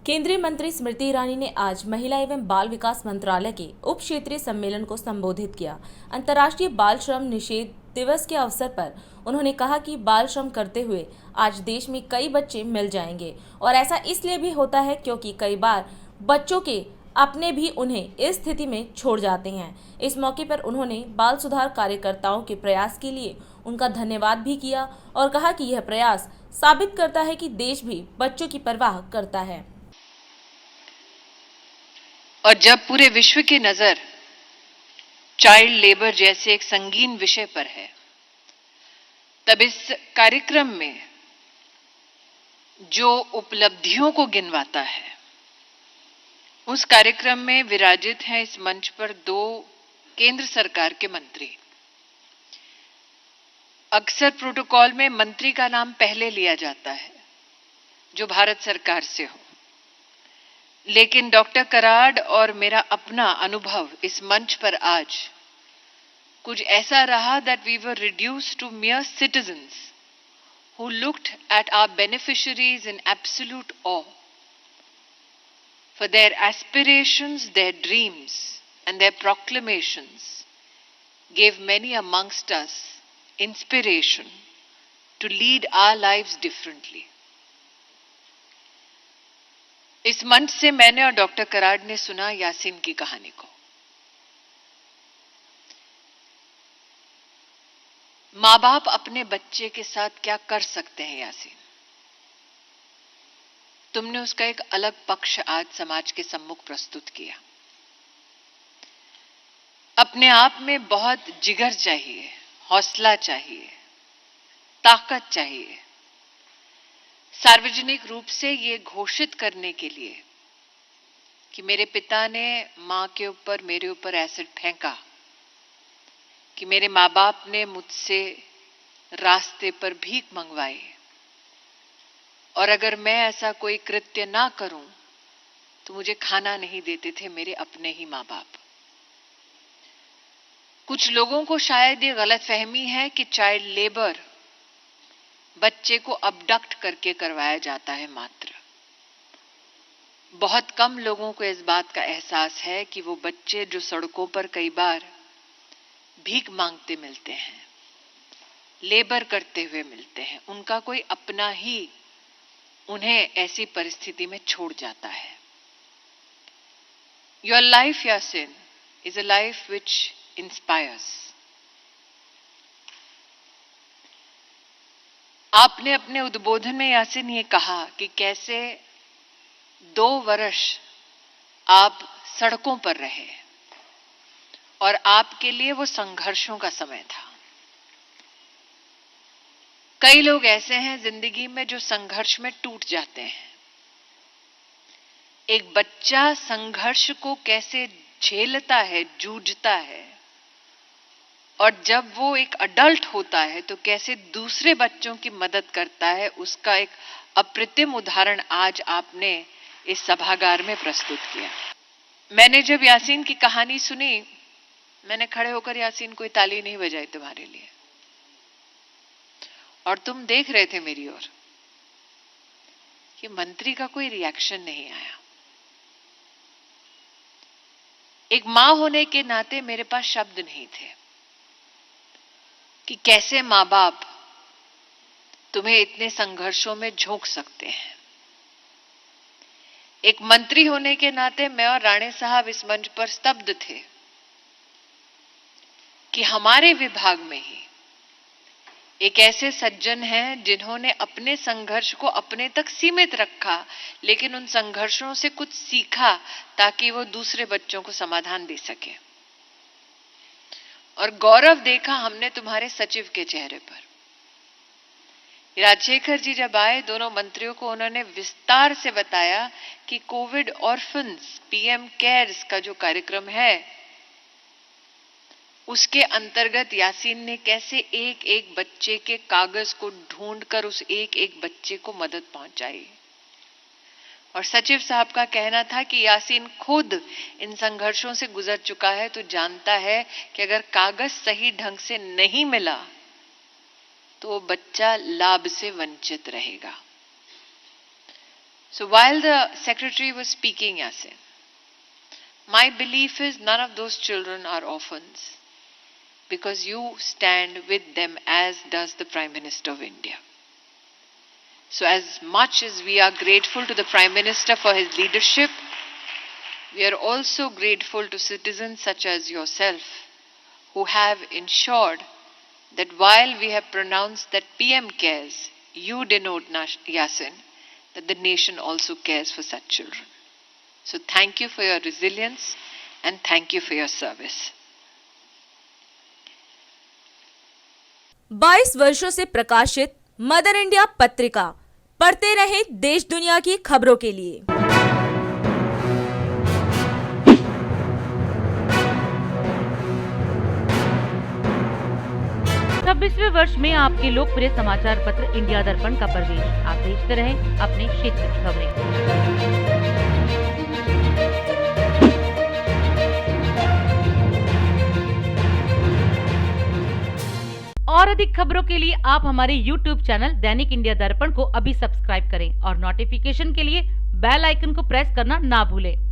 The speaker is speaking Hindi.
केंद्रीय मंत्री स्मृति ईरानी ने आज महिला एवं बाल विकास मंत्रालय के उप क्षेत्रीय सम्मेलन को संबोधित किया। अंतर्राष्ट्रीय बाल श्रम निषेध दिवस के अवसर पर उन्होंने कहा कि बाल श्रम करते हुए आज देश में कई बच्चे मिल जाएंगे और ऐसा इसलिए भी होता है क्योंकि कई बार बच्चों के अपने भी उन्हें इस स्थिति में छोड़ जाते हैं। इस मौके पर उन्होंने बाल सुधार कार्यकर्ताओं के प्रयास के लिए उनका धन्यवाद भी किया और कहा कि यह प्रयास साबित करता है कि देश भी बच्चों की परवाह करता है। और जब पूरे विश्व की नजर चाइल्ड लेबर जैसे एक संगीन विषय पर है, तब इस कार्यक्रम में जो उपलब्धियों को गिनवाता है, उस कार्यक्रम में विराजित हैं इस मंच पर दो केंद्र सरकार के मंत्री। अक्सर प्रोटोकॉल में मंत्री का नाम पहले लिया जाता है जो भारत सरकार से हो, लेकिन डॉक्टर कराड और मेरा अपना अनुभव इस मंच पर आज कुछ ऐसा रहा that we were reduced to mere citizens who looked at our beneficiaries in absolute awe for their aspirations, their dreams and their proclamations gave many amongst us inspiration to lead our lives differently. इस मंच से मैंने और डॉक्टर कराड ने सुना यासीन की कहानी को। माँ बाप अपने बच्चे के साथ क्या कर सकते हैं यासीन, तुमने उसका एक अलग पक्ष आज समाज के सम्मुख प्रस्तुत किया। अपने आप में बहुत जिगर चाहिए, हौसला चाहिए, ताकत चाहिए सार्वजनिक रूप से ये घोषित करने के लिए कि मेरे पिता ने मां के ऊपर, मेरे ऊपर एसिड फेंका, कि मेरे माँ बाप ने मुझसे रास्ते पर भीख मंगवाई और अगर मैं ऐसा कोई कृत्य ना करूं तो मुझे खाना नहीं देते थे मेरे अपने ही माँ बाप। कुछ लोगों को शायद ये गलतफहमी है कि चाइल्ड लेबर बच्चे को अबडक्ट करके करवाया जाता है मात्र। बहुत कम लोगों को इस बात का एहसास है कि वो बच्चे जो सड़कों पर कई बार भीख मांगते मिलते हैं, लेबर करते हुए मिलते हैं, उनका कोई अपना ही उन्हें ऐसी परिस्थिति में छोड़ जाता है। Your life, Yasin, is a life which inspires. आपने अपने उद्बोधन में यासीन ये कहा कि कैसे 2 वर्ष आप सड़कों पर रहे और आपके लिए वो संघर्षों का समय था। कई लोग ऐसे हैं जिंदगी में जो संघर्ष में टूट जाते हैं। एक बच्चा संघर्ष को कैसे झेलता है, जूझता है, और जब वो एक अडल्ट होता है तो कैसे दूसरे बच्चों की मदद करता है, उसका एक अप्रतिम उदाहरण आज आपने इस सभागार में प्रस्तुत किया। मैंने जब यासीन की कहानी सुनी, मैंने खड़े होकर यासीन कोई ताली नहीं बजाई तुम्हारे लिए, और तुम देख रहे थे मेरी ओर कि मंत्री का कोई रिएक्शन नहीं आया। एक मां होने के नाते मेरे पास शब्द नहीं थे कि कैसे माँ बाप तुम्हें इतने संघर्षों में झोंक सकते हैं। एक मंत्री होने के नाते मैं और राणे साहब इस मंच पर स्तब्ध थे कि हमारे विभाग में ही एक ऐसे सज्जन हैं जिन्होंने अपने संघर्ष को अपने तक सीमित रखा, लेकिन उन संघर्षों से कुछ सीखा ताकि वो दूसरे बच्चों को समाधान दे सके। और गौरव देखा हमने तुम्हारे सचिव के चेहरे पर। राजशेखर जी जब आए, दोनों मंत्रियों को उन्होंने विस्तार से बताया कि कोविड ऑर्फन्स पीएम केयर्स का जो कार्यक्रम है, उसके अंतर्गत यासीन ने कैसे एक एक बच्चे के कागज को ढूंढकर उस एक एक बच्चे को मदद पहुंचाई। और सचिव साहब का कहना था कि यासीन खुद इन संघर्षों से गुजर चुका है तो जानता है कि अगर कागज सही ढंग से नहीं मिला तो बच्चा लाभ से वंचित रहेगा। So while the secretary was speaking, Yasin, my belief is none of those children are orphans because you stand with them, as does the Prime Minister of India. So as much as we are grateful to the Prime Minister for his leadership, we are also grateful to citizens such as yourself who have ensured that while we have pronounced that PM cares, you denote, Yasin, that the nation also cares for such children. So thank you for your resilience and thank you for your service. 22 वर्षों से प्रकाशित मदर इंडिया पत्रिका पढ़ते रहे देश दुनिया की खबरों के लिए। 26वें वर्ष में आपके लोकप्रिय समाचार पत्र इंडिया दर्पण का प्रवेश। आप देखते रहे अपने क्षेत्र की खबरें। और अधिक खबरों के लिए आप हमारे YouTube चैनल दैनिक इंडिया दर्पण को अभी सब्सक्राइब करें और नोटिफिकेशन के लिए बेल आइकन को प्रेस करना ना भूलें।